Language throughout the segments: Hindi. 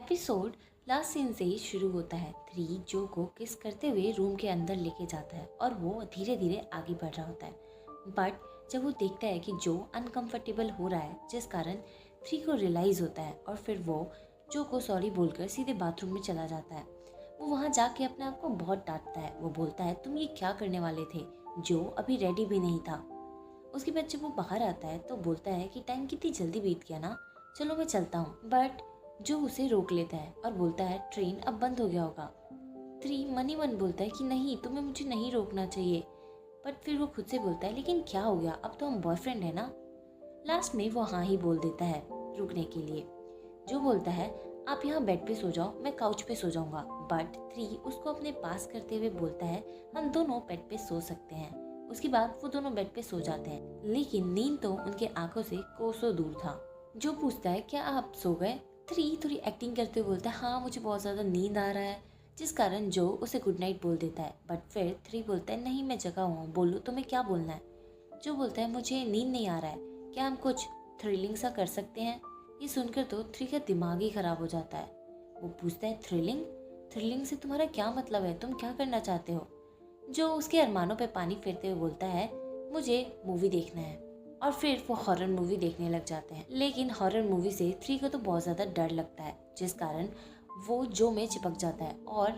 एपिसोड लास्ट सीन से ही शुरू होता है। 3 जो को किस करते हुए रूम के अंदर लेके जाता है और वो धीरे धीरे आगे बढ़ रहा होता है। बट जब वो देखता है कि जो अनकंफर्टेबल हो रहा है, जिस कारण 3 को रियलाइज होता है और फिर वो जो को सॉरी बोलकर सीधे बाथरूम में चला जाता है। वो वहाँ जाके अपने आप को बहुत डांटता है। वो बोलता है तुम ये क्या करने वाले थे, जो अभी रेडी भी नहीं था। उसके बाद जब वो बाहर आता है तो बोलता है कि टाइम कितनी जल्दी बीत गया ना, चलो मैं चलता हूँ। बट जो उसे रोक लेता है और बोलता है ट्रेन अब बंद हो गया होगा। 3 मन ही मन बोलता है कि नहीं, तुम्हें मुझे नहीं रोकना चाहिए। बट फिर वो खुद से बोलता है लेकिन क्या हो गया, अब तो हम बॉयफ्रेंड है ना। लास्ट में वो हाँ ही बोल देता है रुकने के लिए। जो बोलता है आप यहाँ बेड पे सो जाओ, मैं काउच पे सो जाऊंगा। बट 3 उसको अपने पास करते हुए बोलता है हम दोनों बेड पे सो सकते हैं। उसके बाद वो दोनों बेड पे सो जाते हैं, लेकिन नींद तो उनके आंखों से कोसों दूर था। जो पूछता है क्या आप सो गए। 3 थोड़ी एक्टिंग करते हुए बोलता है हाँ मुझे बहुत ज़्यादा नींद आ रहा है, जिस कारण जो उसे गुड नाइट बोल देता है। बट फिर 3 बोलता है नहीं मैं जगा हुआ हूँ, बोलो तुम्हें क्या बोलना है। जो बोलता है मुझे नींद नहीं आ रहा है, क्या हम कुछ थ्रिलिंग सा कर सकते हैं। ये सुनकर तो 3 का दिमाग ही खराब हो जाता है। वो पूछता है थ्रिलिंग, थ्रिलिंग से तुम्हारा क्या मतलब है, तुम क्या करना चाहते हो। जो उसके अरमानों पे पानी फेरते हुए बोलता है मुझे मूवी देखना है। और फिर वो हॉरर मूवी देखने लग जाते हैं। लेकिन हॉरर मूवी से 3 को तो बहुत ज़्यादा डर लगता है, जिस कारण वो जो में चिपक जाता है और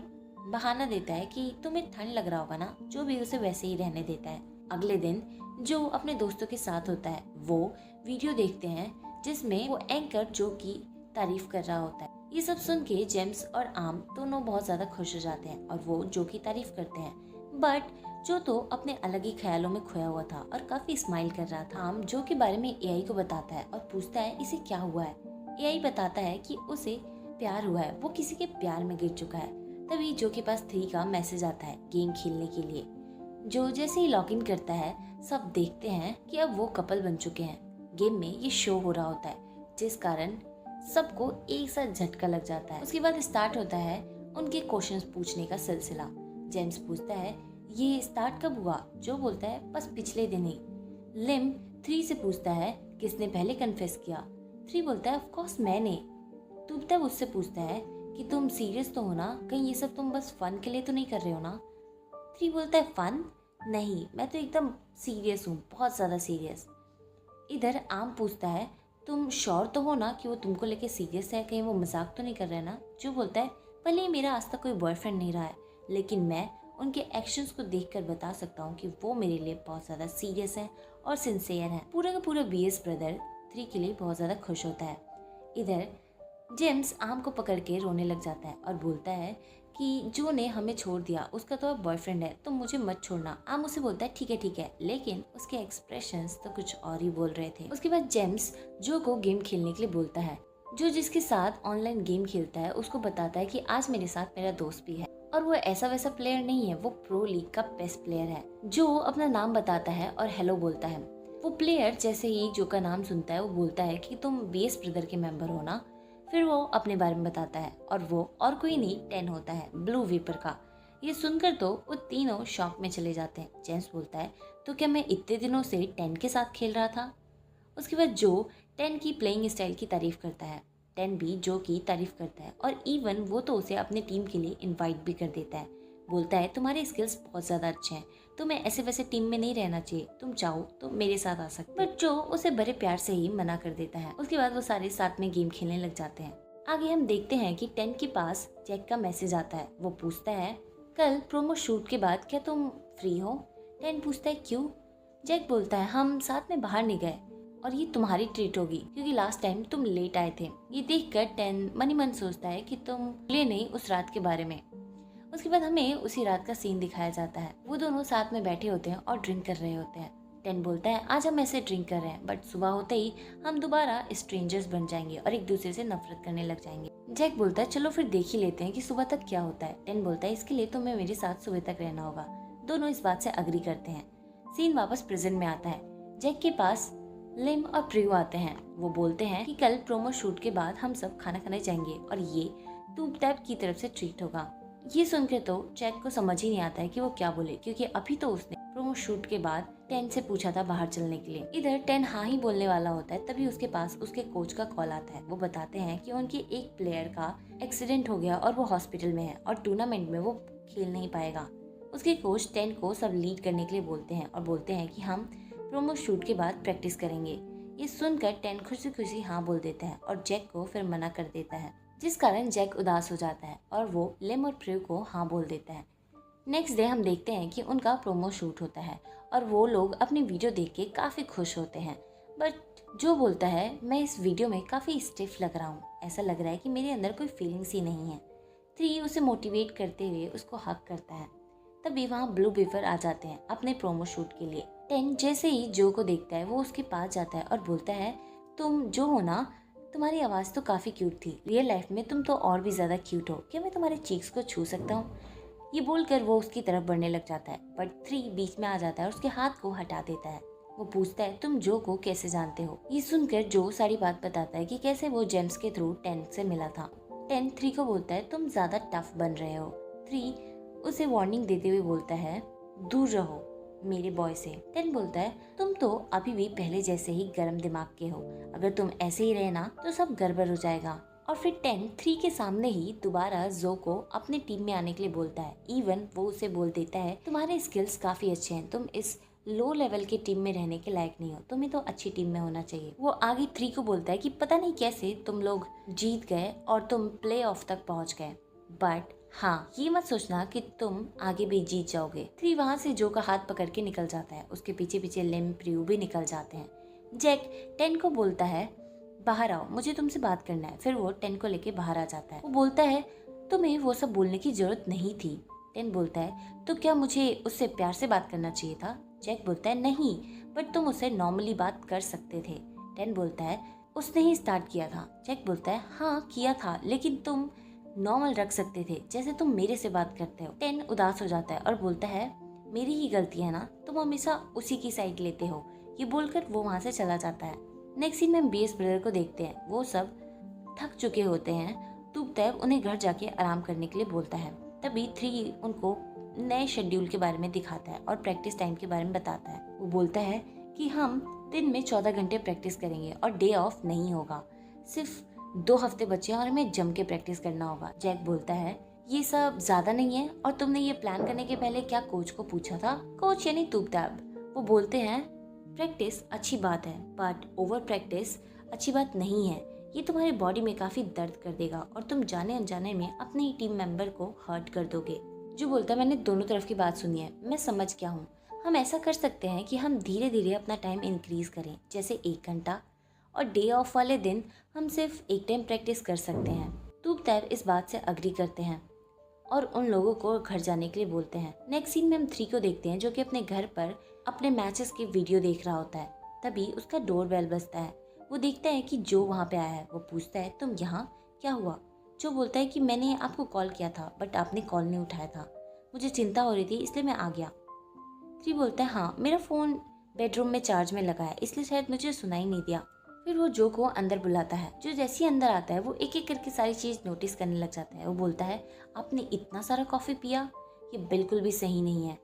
बहाना देता है कि तुम्हें ठंड लग रहा होगा ना। जो भी उसे वैसे ही रहने देता है। अगले दिन जो अपने दोस्तों के साथ होता है, वो वीडियो देखते हैं जिसमें वो एंकर जो की तारीफ कर रहा होता है। ये सब सुन के जेम्स और आम दोनों बहुत ज़्यादा खुश हो जाते हैं और वो जो की तारीफ करते हैं। बट जो तो अपने अलग ही ख्यालों में खोया हुआ था और काफी स्माइल कर रहा था। आम जो के बारे में एआई को बताता है और पूछता है इसे क्या हुआ है। एआई बताता है कि उसे प्यार हुआ है, वो किसी के प्यार में गिर चुका है। तभी जो के पास 3 का मैसेज आता है गेम खेलने के लिए। जो जैसे ही लॉग इन करता है, सब देखते हैं कि अब वो कपल बन चुके हैं। गेम में ये शो हो रहा होता है, जिस कारण सबको एक साथ झटका लग जाता है। उसके बाद स्टार्ट होता है उनके क्वेश्चंस पूछने का सिलसिला। जेम्स पूछता है ये स्टार्ट कब हुआ। जो बोलता है बस पिछले दिन ही। लिम 3 से पूछता है किसने पहले कन्फेस किया। 3 बोलता है ऑफ कोर्स मैंने। तू तब उससे पूछता है कि तुम सीरियस तो हो ना, कहीं ये सब तुम बस फन के लिए तो नहीं कर रहे हो ना। 3 बोलता है फन नहीं, मैं तो एकदम सीरियस हूँ, बहुत ज़्यादा सीरियस। इधर आम पूछता है तुम श्योर तो हो ना कि वो तुमको लेके सीरियस है, कहीं वो मजाक तो नहीं कर रहे ना। जो बोलता है भले ही मेरा आज तक कोई बॉयफ्रेंड नहीं रहा है, लेकिन मैं उनके एक्शंस को देखकर बता सकता हूँ कि वो मेरे लिए बहुत ज़्यादा सीरियस है और सिंसियर है। पूरा का पूरा बीएस ब्रदर 3 के लिए बहुत ज़्यादा खुश होता है। इधर जेम्स आम को पकड़ के रोने लग जाता है और बोलता है कि जो ने हमें छोड़ दिया उसका तो अब बॉयफ्रेंड है, तो मुझे मत छोड़ना। आम उसे बोलता है ठीक है, लेकिन उसके एक्सप्रेशंस तो कुछ और ही बोल रहे थे। उसके बाद जेम्स जो को गेम खेलने के लिए बोलता है। जो जिसके साथ ऑनलाइन गेम खेलता है उसको बताता है कि आज मेरे साथ मेरा दोस्त भी है और वो ऐसा वैसा प्लेयर नहीं है, वो प्रो लीग का बेस्ट प्लेयर है। जो अपना नाम बताता है और हेलो बोलता है। वो प्लेयर जैसे ही जो का नाम सुनता है वो बोलता है कि तुम बीएस ब्रदर के मेंबर हो ना। फिर वो अपने बारे में बताता है और वो और कोई नहीं 10 होता है, ब्लू वीपर का। ये सुनकर तो वो तीनों शॉक में चले जाते हैं। जेम्स बोलता है तो क्या मैं इतने दिनों से 10 के साथ खेल रहा था। उसके बाद जो 10 की प्लेइंग स्टाइल की तारीफ करता है। 10 भी जो की तारीफ करता है और इवन वो तो उसे अपने टीम के लिए इनवाइट भी कर देता है। बोलता है तुम्हारे स्किल्स बहुत ज़्यादा अच्छे हैं, तुम्हें ऐसे वैसे टीम में नहीं रहना चाहिए, तुम चाहो तो मेरे साथ आ सकते। बट जो उसे बड़े प्यार से ही मना कर देता है। उसके बाद वो सारे साथ में गेम खेलने लग जाते हैं। आगे हम देखते हैं कि 10 के पास जैक का मैसेज आता है। वो पूछता है कल प्रोमो शूट के बाद क्या तुम फ्री हो। 10 पूछता है क्यों। जैक बोलता है हम साथ में बाहर नहीं गए और ये तुम्हारी ट्रीट होगी क्योंकि लास्ट टाइम तुम लेट आए थे। ये देखकर 10 मन ही मन सोचता है कि तुम भूले नहीं उस रात के बारे में। उसके बाद हमें उसी रात का सीन दिखाया जाता है। वो दोनों साथ में बैठे होते हैं और ड्रिंक कर रहे होते हैं। 10 बोलता है आज हम ऐसे ड्रिंक कर रहे हैं, बट सुबह होते ही हम दोबारा स्ट्रेंजर्स बन जाएंगे और एक दूसरे से नफरत करने लग जाएंगे। जैक बोलता है चलो फिर देख ही लेते हैं कि सुबह तक क्या होता है। 10 बोलता है इसके लिए तुम्हें मेरे साथ सुबह तक रहना होगा। दोनों इस बात से अग्री करते हैं। सीन वापस प्रेजेंट में आता है। जैक के पास लिम और प्रियो आते हैं। वो बोलते हैं कि कल प्रोमो शूट के बाद हम सब खाना खाने जाएंगे और ये टूब टैप की तरफ से ट्रीट होगा। ये सुनकर तो जैक को समझ ही नहीं आता है कि वो क्या बोले, क्योंकि अभी तो उसने प्रोमो प्रोमो शूट के बाद 10 से पूछा था बाहर चलने के लिए। इधर 10 हाँ ही बोलने वाला होता है, तभी उसके पास उसके कोच का कॉल आता है। वो बताते हैं कि उनके एक प्लेयर का एक्सीडेंट हो गया और वो हॉस्पिटल में है और टूर्नामेंट में वो खेल नहीं पाएगा। उसके कोच 10 को सब लीड करने के लिए बोलते हैं और बोलते हैं कि हम प्रोमो शूट के बाद प्रैक्टिस करेंगे। ये सुनकर 10 खुशी खुशी हाँ बोल देता है और जैक को फिर मना कर देता है, जिस कारण जैक उदास हो जाता है और वो लेम और प्रिव को हाँ बोल देता है। नेक्स्ट डे हम देखते हैं कि उनका प्रोमो शूट होता है और वो लोग अपनी वीडियो देख के काफ़ी खुश होते हैं। बट जो बोलता है मैं इस वीडियो में काफ़ी स्टिफ लग रहा हूँ, ऐसा लग रहा है कि मेरे अंदर कोई फीलिंग्स ही नहीं है। 3 उसे मोटिवेट करते हुए उसको हक करता है। तभी वहाँ ब्लू बीवर आ जाते हैं अपने प्रोमो शूट के लिए। 10 जैसे ही जो को देखता है वो उसके पास जाता है और बोलता है तुम जो हो ना, तुम्हारी आवाज़ तो काफ़ी क्यूट थी, रियल लाइफ में तुम तो और भी ज़्यादा क्यूट हो, क्या मैं तुम्हारे चीक्स को छू सकता हूँ? ये बोलकर वो उसकी तरफ बढ़ने लग जाता है, बट 3 बीच में आ जाता है और उसके हाथ को हटा देता है। वो पूछता है तुम जो को कैसे जानते हो? ये सुनकर जो सारी बात बताता है कि कैसे वो जेम्स के थ्रू 10 से मिला था। 10 3 को बोलता है तुम ज़्यादा टफ बन रहे हो। 3 उसे वार्निंग देते हुए बोलता है दूर रहो मेरे बॉय से। 10 बोलता है तुम तो अभी भी पहले जैसे ही गर्म दिमाग के हो, अगर तुम ऐसे ही रहे ना तो सब गड़बड़ हो जाएगा। और फिर 10 3 के सामने ही दोबारा जो को अपनी टीम में आने के लिए बोलता है। इवन वो उसे बोल देता है तुम्हारे स्किल्स काफी अच्छे हैं, तुम इस लो लेवल की टीम में रहने के लायक नहीं हो, तुम्हें तो अच्छी टीम में होना चाहिए। वो आगे 3 को बोलता है कि पता नहीं कैसे तुम लोग जीत गए और तुम प्ले ऑफ तक पहुंच गए, बट हाँ ये मत सोचना कि तुम आगे भी जीत जाओगे। 3 वहाँ से जो का हाथ पकड़ के निकल जाता है, उसके पीछे पीछे लेम प्रियू भी निकल जाते हैं। जैक 10 को बोलता है बाहर आओ, मुझे तुमसे बात करना है। फिर वो 10 को लेके बाहर आ जाता है। वो बोलता है तुम्हें वो सब बोलने की जरूरत नहीं थी। 10 बोलता है तो क्या मुझे उससे प्यार से बात करना चाहिए था? जैक बोलता है नहीं, बट तुम उससे नॉर्मली बात कर सकते थे। 10 बोलता है उसने ही स्टार्ट किया था। जैक बोलता है हाँ किया था, लेकिन तुम नॉर्मल रख सकते थे जैसे तुम मेरे से बात करते हो। 10 उदास हो जाता है और बोलता है मेरी ही गलती है ना, तुम हमेशा उसी की साइड लेते हो। ये बोलकर वो वहाँ से चला जाता है। नेक्स्ट सीन में हम बीएस ब्रदर को देखते हैं। वो सब थक चुके होते हैं। तूबतैब उन्हें घर जाके आराम करने के लिए बोलता है। तभी 3 उनको नए शेड्यूल के बारे में दिखाता है और प्रैक्टिस टाइम के बारे में बताता है। वो बोलता है कि हम दिन में 14 घंटे प्रैक्टिस करेंगे और डे ऑफ नहीं होगा, सिर्फ 2 हफ्ते बचे हैं और हमें जम के प्रैक्टिस करना होगा। जैक बोलता है ये सब ज्यादा नहीं है, और तुमने ये प्लान करने के पहले क्या कोच को पूछा था? कोच यानी तूबतैब। वो बोलते हैं प्रैक्टिस अच्छी बात है, बट ओवर प्रैक्टिस अच्छी बात नहीं है। ये तुम्हारी बॉडी में काफी दर्द कर देगा और तुम जाने अनजाने में अपने ही टीम मेंबर को हर्ट कर दोगे। जो बोलता है मैंने दोनों तरफ की बात सुनी है, मैं समझ गया हूँ। हम ऐसा कर सकते हैं कि हम धीरे धीरे अपना टाइम इंक्रीज करें, जैसे 1 घंटा, और डे ऑफ वाले दिन हम सिर्फ एक टाइम प्रैक्टिस कर सकते हैं। तूबतैब इस बात से अग्री करते हैं और उन लोगों को घर जाने के लिए बोलते हैं। नेक्स्ट सीन में हम 3 को देखते हैं जो कि अपने घर पर अपने मैचेस की वीडियो देख रहा होता है। तभी उसका डोर बेल बजता है। वो देखता है कि जो वहाँ पे आया है। वो पूछता है तुम यहाँ, क्या हुआ? जो बोलता है कि मैंने आपको कॉल किया था बट आपने कॉल नहीं उठाया था, मुझे चिंता हो रही थी इसलिए मैं आ गया। 3 बोलता है हाँ मेरा फ़ोन बेडरूम में चार्ज में लगा है, इसलिए शायद मुझे सुनाई नहीं दिया। फिर वो जो को अंदर बुलाता है। जो जैसे ही अंदर आता है वो एक एक करके सारी चीज़ नोटिस करने लग जाता है। वो बोलता है आपने इतना सारा कॉफ़ी पिया, ये बिल्कुल भी सही नहीं है।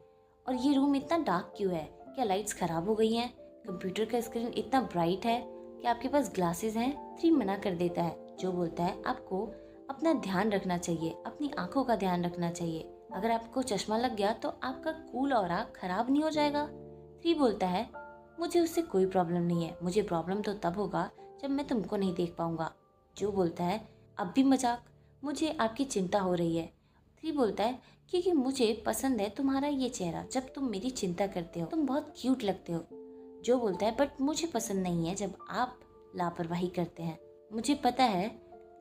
और ये रूम इतना डार्क क्यों है? क्या लाइट्स ख़राब हो गई हैं? कंप्यूटर का स्क्रीन इतना ब्राइट है? क्या आपके पास ग्लासेस हैं? 3 मना कर देता है। जो बोलता है आपको अपना ध्यान रखना चाहिए, अपनी आंखों का ध्यान रखना चाहिए। अगर आपको चश्मा लग गया तो आपका कूल ऑरा खराब नहीं हो जाएगा। 3 बोलता है मुझे उससे कोई प्रॉब्लम नहीं है, मुझे प्रॉब्लम तो तब होगा जब मैं तुमको नहीं देख पाऊंगा। जो बोलता है अब भी मजाक, मुझे आपकी चिंता हो रही है। 3 बोलता है क्योंकि मुझे पसंद है तुम्हारा ये चेहरा, जब तुम मेरी चिंता करते हो तुम बहुत क्यूट लगते हो। जो बोलता है बट मुझे पसंद नहीं है जब आप लापरवाही करते हैं। मुझे पता है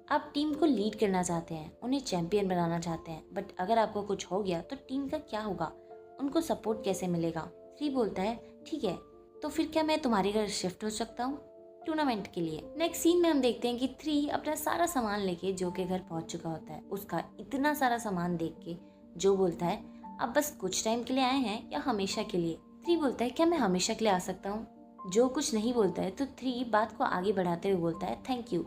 आप टीम को लीड करना चाहते हैं, उन्हें चैंपियन बनाना चाहते हैं, बट अगर आपको कुछ हो गया तो टीम का क्या होगा, उनको सपोर्ट कैसे मिलेगा? 3 बोलता है ठीक है, तो फिर क्या मैं तुम्हारे घर शिफ्ट हो सकता हूँ टूर्नामेंट के लिए? नेक्स्ट सीन में हम देखते हैं कि 3 अपना सारा सामान लेके जो के घर पहुंच चुका होता है। उसका इतना सारा सामान देख के जो बोलता है अब बस कुछ टाइम के लिए आए हैं या हमेशा के लिए? 3 बोलता है क्या मैं हमेशा के लिए आ सकता हूँ? जो कुछ नहीं बोलता है तो 3 बात को आगे बढ़ाते हुए बोलता है थैंक यू,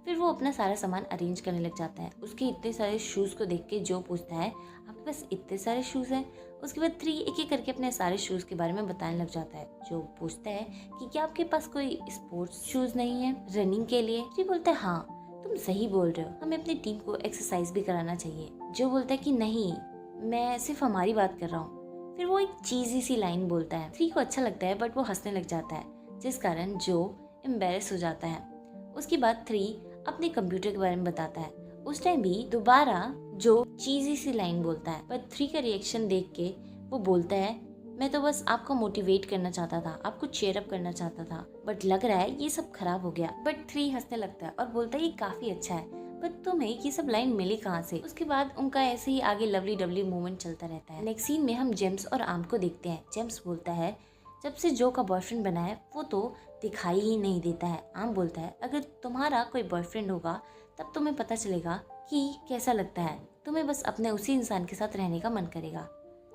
फिर वो अपना सारा सामान अरेंज करने लग जाता है। उसके इतने सारे शूज़ को देख के जो पूछता है आपके पास इतने सारे शूज़ हैं। उसके बाद 3 एक एक करके अपने सारे शूज़ के बारे में बताने लग जाता है। जो पूछता है कि क्या आपके पास कोई स्पोर्ट्स शूज़ नहीं है रनिंग के लिए? 3 बोलता है हाँ तुम सही बोल रहे हो, हमें अपनी टीम को एक्सरसाइज भी कराना चाहिए। जो बोलता है कि नहीं मैं सिर्फ हमारी बात कर रहा हूँ। फिर वो एक चीज़ी सी लाइन बोलता है। 3 को अच्छा लगता है बट वो हंसने लग जाता है, जिस कारण जो एम्बेरस हो जाता है। उसके बाद 3 अपने कंप्यूटर के बारे में बताता है। उस टाइम भी दोबारा जो चीज़ी सी लाइन बोलता है, पर 3 का रिएक्शन देख के वो बोलता है मैं तो बस आपको मोटिवेट करना चाहता था, आपको चेयर अप करना चाहता था, बट लग रहा है ये सब खराब हो गया। बट 3 हंसने लगता है और बोलता है ये काफी अच्छा है, बट तुम्हें ये सब लाइन मिली कहाँ से? उसके बाद उनका ऐसे ही आगे लवली डवली मूवमेंट चलता रहता है। नेक्स्ट सीन में हम जेम्स और आम को देखते हैं। जेम्स बोलता है जब से जो का बॉयफ्रेंड बना है वो तो दिखाई ही नहीं देता है। आम बोलता है अगर तुम्हारा कोई बॉयफ्रेंड होगा तब तुम्हें पता चलेगा कि कैसा लगता है, तुम्हें बस अपने उसी इंसान के साथ रहने का मन करेगा।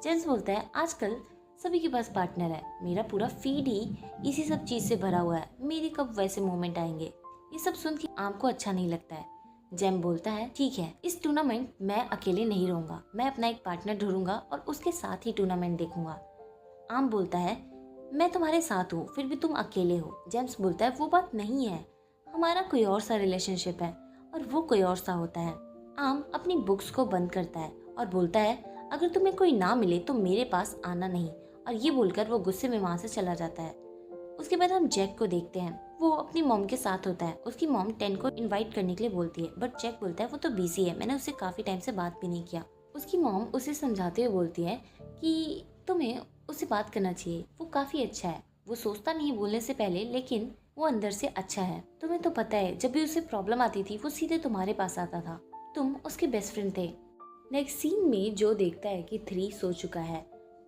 जेम्स बोलता है आजकल सभी के पास पार्टनर है, मेरा पूरा फीड ही इसी सब चीज से भरा हुआ है, मेरे कब वैसे मोमेंट आएंगे? ये सब सुन के आम को अच्छा नहीं लगता है। जेम बोलता है ठीक है इस टूर्नामेंट मैं अकेले नहीं रहूंगा, मैं अपना एक पार्टनर ढूंढूंगा और उसके साथ ही टूर्नामेंट देखूंगा। आम बोलता है मैं तुम्हारे साथ हूँ फिर भी तुम अकेले हो। जेम्स बोलता है वो बात नहीं है, हमारा कोई और सा रिलेशनशिप है और वो कोई और सा होता है। आम अपनी बुक्स को बंद करता है और बोलता है अगर तुम्हें कोई ना मिले तो मेरे पास आना नहीं, और ये बोलकर वो गुस्से में वहाँ से चला जाता है। उसके बाद हम जैक को देखते हैं। वो अपनी मॉम के साथ होता है। उसकी मॉम 10 को इनवाइट करने के लिए बोलती है, बट जैक बोलता है वो तो बिजी है, मैंने उससे काफी टाइम से बात भी नहीं किया। उसकी मॉम उसे समझाते हुए बोलती है कि तुम्हें उससे बात करना चाहिए, वो काफी अच्छा है, वो सोचता नहीं है बोलने से पहले लेकिन वो अंदर से अच्छा है। तुम्हें तो पता है जब भी उसे प्रॉब्लम आती थी वो सीधे तुम्हारे पास आता था, तुम उसके बेस्ट फ्रेंड थे। नेक्स्ट सीन में जो देखता है कि 3 सो चुका है।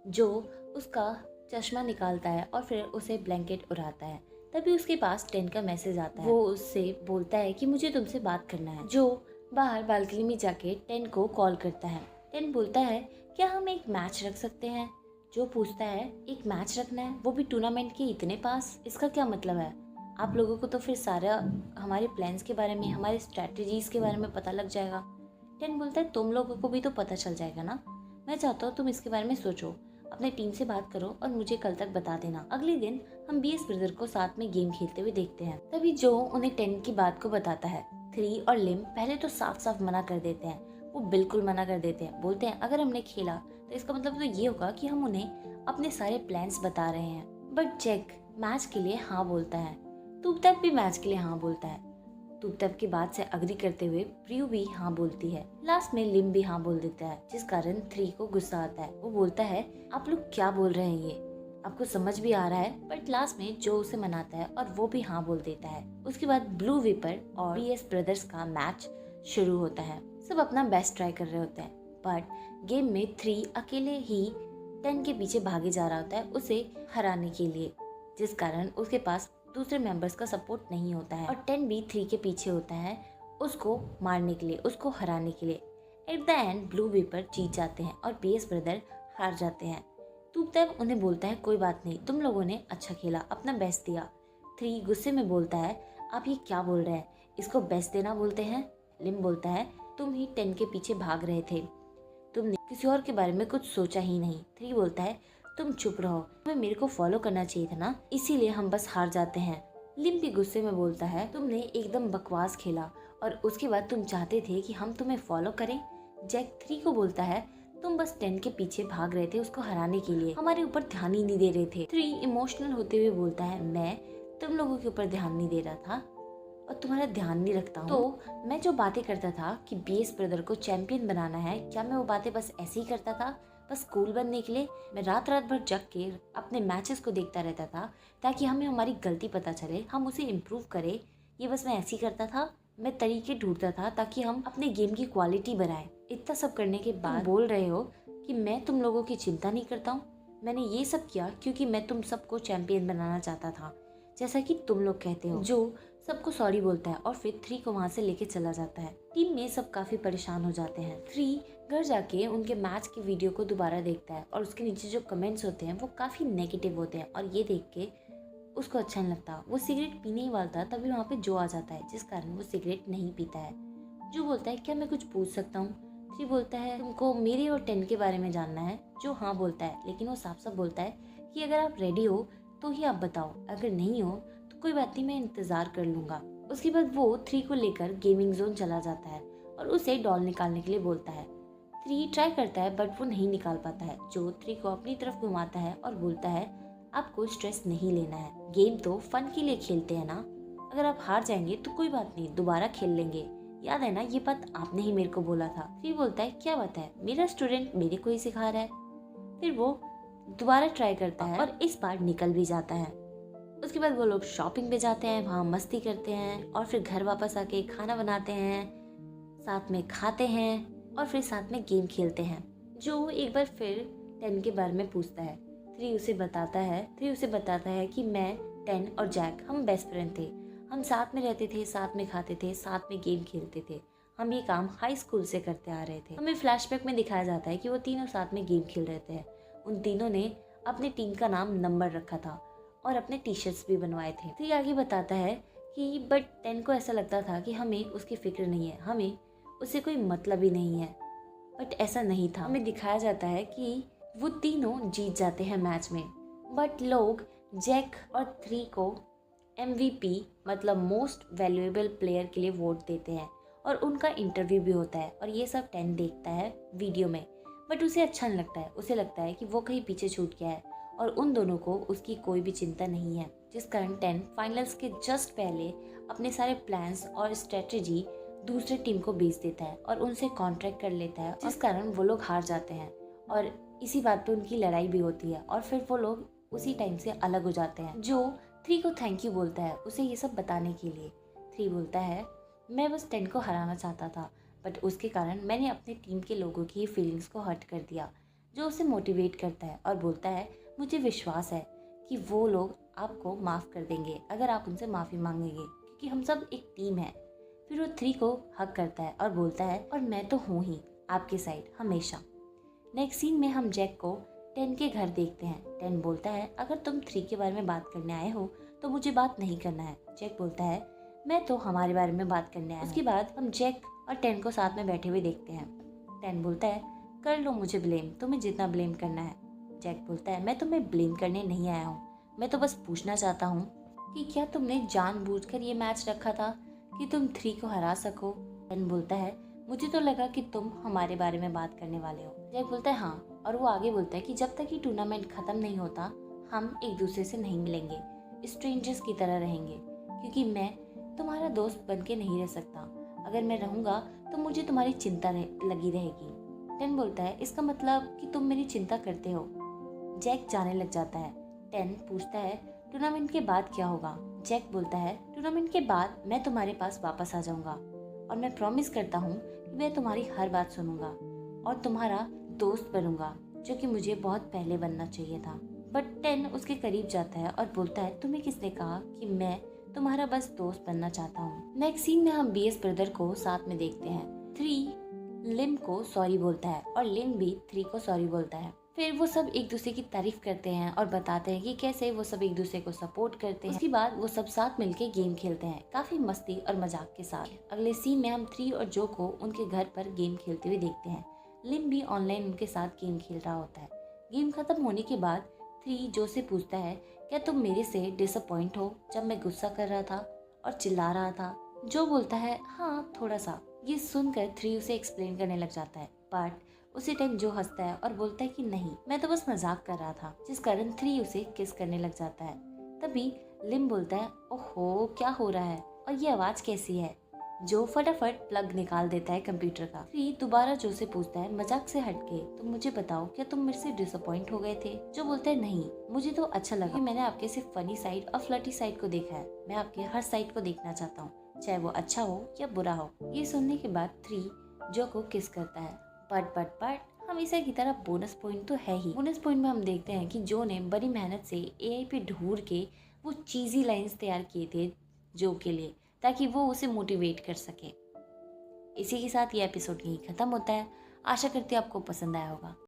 जो उसका चश्मा निकालता है और फिर उसे ब्लैंकेट उड़ाता है। तभी उसके पास 10 का मैसेज आता है। वो उससे बोलता है कि मुझे तुमसे बात करना है। जो बाहर बालकनी में जाके 10 को कॉल करता है। 10 बोलता है क्या हम एक मैच रख सकते हैं? जो पूछता है एक मैच रखना है, वो भी टूर्नामेंट के इतने पास, इसका क्या मतलब है? आप लोगों को तो फिर सारा हमारे प्लान्स के बारे में, हमारे स्ट्रेटजीज के बारे में पता लग जाएगा। 10 बोलता है तुम लोगों को भी तो पता चल जाएगा ना, मैं चाहता हूँ तुम इसके बारे में सोचो, अपने टीम से बात करो और मुझे कल तक बता देना। अगले दिन हम बीएस ब्रदर को साथ में गेम खेलते हुए देखते हैं। तभी जो उन्हें 10 की बात को बताता है। 3 और लिम पहले तो साफ साफ मना कर देते हैं, वो बिल्कुल मना कर देते हैं। बोलते हैं अगर हमने खेला तो इसका मतलब तो ये होगा कि हम उन्हें अपने सारे प्लान्स बता रहे हैं। बट जैक मैच के लिए हाँ बोलता है, तब भी मैच के लिए हाँ बोलता है। तब की बात से अग्री करते हुए प्रियू भी हाँ बोलती है। लास्ट में लिम भी हाँ बोल देता है, जिस कारण 3 को गुस्सा आता है। वो बोलता है आप लोग क्या बोल रहे हैं, ये आपको समझ भी आ रहा है? बट लास्ट में जो उसे मनाता है और वो भी हाँ बोल देता है। उसके बाद ब्लू विपर और बीएस ब्रदर्स का मैच शुरू होता है। सब अपना बेस्ट ट्राई कर रहे होते हैं, बट गेम में 3 अकेले ही 10 के पीछे भागे जा रहा होता है उसे हराने के लिए, जिस कारण उसके पास दूसरे मेंबर्स का सपोर्ट नहीं होता है और 10 भी 3 के पीछे होता है उसको मारने के लिए, उसको हराने के लिए। एट द एंड ब्लू विपर जीत जाते हैं और बीएस ब्रदर हार जाते हैं। तब उन्हें बोलता है कोई बात नहीं, तुम लोगों ने अच्छा खेला, अपना बेस्ट दिया। 3 गुस्से में बोलता है आप ये क्या बोल रहे हैं, इसको बेस्ट देना बोलते हैं? लिम बोलता है तुम ही 10 के पीछे भाग रहे थे, तुमने किसी और के बारे में कुछ सोचा ही नहीं। 3 बोलता है तुम चुप रहो, तुम्हें मेरे को फॉलो करना चाहिए था ना, इसीलिए हम बस हार जाते हैं। लिम भी गुस्से में बोलता है तुमने एकदम बकवास खेला और उसके बाद तुम चाहते थे कि हम तुम्हें फॉलो करें। जैक 3 को बोलता है तुम बस 10 के पीछे भाग रहे थे उसको हराने के लिए, हमारे ऊपर ध्यान ही नहीं दे रहे थे। 3 इमोशनल होते हुए बोलता है मैं तुम लोगों के ऊपर ध्यान नहीं दे रहा था और तुम्हारा ध्यान नहीं रखता हूँ। तो मैं जो बातें करता था कि बीएस ब्रदर को चैंपियन बनाना है, क्या मैं वो बातें बस ऐसे ही करता था, बस कूल बनने के लिए? मैं रात भर जग के अपने मैचेस को देखता रहता था ताकि हमें हमारी गलती पता चले, हम उसे इम्प्रूव करें। ये बस मैं ऐसे ही करता था, मैं तरीके ढूंढता था ताकि हम अपने गेम की क्वालिटी बढ़ाएं। इतना सब करने के बाद बोल रहे हो कि मैं तुम लोगों की चिंता नहीं करता हूँ? मैंने ये सब किया क्योंकि मैं तुम सबको चैंपियन बनाना चाहता था, जैसा कि तुम लोग कहते हो। जो सबको सॉरी बोलता है और फिर 3 को वहाँ से लेके चला जाता है। टीम में सब काफी परेशान हो जाते हैं। 3 घर जाके उनके मैच की वीडियो को दोबारा देखता है और उसके नीचे जो कमेंट्स होते हैं वो काफी नेगेटिव होते हैं और ये देख के उसको अच्छा नहीं लगता। वो सिगरेट पीने ही वाला था, तभी वहाँ पे जो आ जाता है, जिस कारण वो सिगरेट नहीं पीता है। जो बोलता है क्या मैं कुछ पूछ सकता हूँ। 3 बोलता है तुमको मेरे और 10 के बारे में जानना है। जो हाँ बोलता है, लेकिन वो साफ साफ बोलता है कि अगर आप रेडी हो तो ही आप बताओ, अगर नहीं हो तो कोई बात नहीं, मैं इंतज़ार कर लूँगा। उसके बाद वो 3 को लेकर गेमिंग जोन चला जाता है और उसे डॉल निकालने के लिए बोलता है। 3 ट्राई करता है बट वो नहीं निकाल पाता है। जो 3 को अपनी तरफ घुमाता है और बोलता है आपको स्ट्रेस नहीं लेना है, गेम तो फन के लिए खेलते हैं ना, अगर आप हार जाएंगे तो कोई बात नहीं, दोबारा खेल लेंगे, याद है ना, ये बात आपने ही मेरे को बोला था। 3 बोलता है क्या बात है, मेरा स्टूडेंट मेरे को ही सिखा रहा है। फिर वो दोबारा ट्राई करता है और इस बार निकल भी जाता है। उसके बाद वो लोग शॉपिंग पे जाते हैं, वहाँ मस्ती करते हैं और फिर घर वापस आके खाना बनाते हैं, साथ में खाते हैं और फिर साथ में गेम खेलते हैं। जो एक बार फिर 10 के बारे में पूछता है। 3 उसे बताता है कि मैं 10 और जैक हम बेस्ट फ्रेंड थे, हम साथ में रहते थे, साथ में खाते थे, साथ में गेम खेलते थे, हम ये काम हाई स्कूल से करते आ रहे थे। हमें फ्लैशबैक में दिखाया जाता है कि वो तीनों साथ में गेम खेल रहे थे। उन तीनों ने अपने टीम का नाम नंबर रखा था और अपने टी शर्ट्स भी बनवाए थे। तो ये आगे बताता है कि बट 10 को ऐसा लगता था कि हमें उसकी फिक्र नहीं है, हमें उससे कोई मतलब ही नहीं है, बट ऐसा नहीं था। हमें दिखाया जाता है कि वो तीनों जीत जाते हैं मैच में, बट लोग जैक और 3 को MVP मतलब मोस्ट वैल्यूएबल प्लेयर के लिए वोट देते हैं और उनका इंटरव्यू भी होता है और ये सब 10 देखता है वीडियो में, बट उसे अच्छा नहीं लगता है। उसे लगता है कि वो कहीं पीछे छूट गया है और उन दोनों को उसकी कोई भी चिंता नहीं है, जिस कारण 10 फाइनल्स के जस्ट पहले अपने सारे प्लान्स और स्ट्रेटेजी दूसरे टीम को बेच देता है और उनसे कॉन्ट्रैक्ट कर लेता है, जिस कारण वो लोग हार जाते हैं और इसी बात पे उनकी लड़ाई भी होती है और फिर वो लोग उसी टाइम से अलग हो जाते हैं। जो 3 को थैंक यू बोलता है उसे ये सब बताने के लिए। 3 बोलता है मैं बस 10 को हराना चाहता था, बट उसके कारण मैंने अपनी टीम के लोगों की फीलिंग्स को हर्ट कर दिया। जो उसे मोटिवेट करता है और बोलता है मुझे विश्वास है कि वो लोग आपको माफ़ कर देंगे अगर आप उनसे माफ़ी मांगेंगे, क्योंकि हम सब एक टीम है। फिर वो 3 को हक करता है और बोलता है और मैं तो हूँ ही आपके साइड हमेशा। नेक्स्ट सीन में हम जैक को 10 के घर देखते हैं। 10 बोलता है अगर तुम 3 के बारे में बात करने आए हो तो मुझे बात नहीं करना है। जैक बोलता है मैं तो हमारे बारे में बात करने आया हूं। उसके बाद हम जैक और 10 को साथ में बैठे हुए देखते हैं। 10 बोलता है कर लो मुझे ब्लेम, तुम्हें जितना ब्लेम करना है। जैक बोलता है मैं तुम्हें ब्लेम करने नहीं आया हूँ, मैं तो बस पूछना चाहता हूँ कि क्या तुमने जानबूझकर ये मैच रखा था कि तुम 3 को हरा सको। 10 बोलता है मुझे तो लगा कि तुम हमारे बारे में बात करने वाले हो। जैक बोलता है हाँ, और वो आगे बोलता है कि जब तक ये टूर्नामेंट खत्म नहीं होता हम एक दूसरे से नहीं मिलेंगे, स्ट्रेंजर्स की तरह रहेंगे, क्योंकि मैं तुम्हारा दोस्त बन के नहीं रह सकता। अगर मैं रहूँगा तो मुझे तुम्हारी चिंता लगी रहेगी। 10 बोलता है इसका मतलब कि तुम मेरी चिंता करते हो। जैक जाने लग जाता है। 10 पूछता है टूर्नामेंट के बाद क्या होगा। जैक बोलता है टूर्नामेंट के बाद मैं तुम्हारे पास वापस आ जाऊंगा और मैं प्रॉमिस करता हूँ कि मैं तुम्हारी हर बात सुनूंगा और तुम्हारा दोस्त बनूंगा, जो कि मुझे बहुत पहले बनना चाहिए था। बट 10 उसके करीब जाता है और बोलता है तुम्हें किसने कहा कि मैं तुम्हारा बस दोस्त बनना चाहता हूँ। नेक्स्ट सीन में हम BS ब्रदर को साथ में देखते हैं। 3 लिम को सॉरी बोलता है और लिम भी 3 को सॉरी बोलता है। फिर वो सब एक दूसरे की तारीफ करते हैं और बताते हैं कि कैसे वो सब एक दूसरे को सपोर्ट करते हैं। उसके बाद वो सब साथ मिलके गेम खेलते हैं, काफी मस्ती और मजाक के साथ। अगले सीन में हम 3 और जो को उनके घर पर गेम खेलते हुए देखते हैं। लिम भी ऑनलाइन उनके साथ गेम खेल रहा होता है। गेम खत्म होने के बाद 3 जो से पूछता है क्या तुम मेरे से डिसअपॉइंट हो जब मैं गुस्सा कर रहा था और चिल्ला रहा था। जो बोलता है हाँ थोड़ा सा। ये सुनकर 3 उसे एक्सप्लेन करने लग जाता है, बट उसी टाइम जो हंसता है और बोलता है कि नहीं मैं तो बस मजाक कर रहा था, जिस कारण 3 उसे किस करने लग जाता है। तभी लिम बोलता है ओहो क्या हो रहा है और ये आवाज कैसी है। जो फटाफट प्लग निकाल देता है कंप्यूटर का। 3 दोबारा जो से पूछता है मजाक से हटके तो मुझे बताओ क्या तुम मेरे से डिसअपॉइंट हो गए थे। जो बोलता है नहीं मुझे तो अच्छा लगा, मैंने आपके सिर्फ फनी साइड और फ्लर्टी साइड को देखा है, मैं आपके हर साइड को देखना चाहता हूँ, चाहे वो अच्छा हो या बुरा हो। ये सुनने के बाद 3 जो को किस करता है। बट हमेशा की तरह बोनस पॉइंट तो है ही। बोनस पॉइंट में हम देखते हैं कि जो ने बड़ी मेहनत से AI पे ढूंढ के वो चीज़ी लाइंस तैयार किए थे जो के लिए, ताकि वो उसे मोटिवेट कर सके। इसी के साथ ये एपिसोड यहीं ख़त्म होता है। आशा करती हूँ आपको पसंद आया होगा।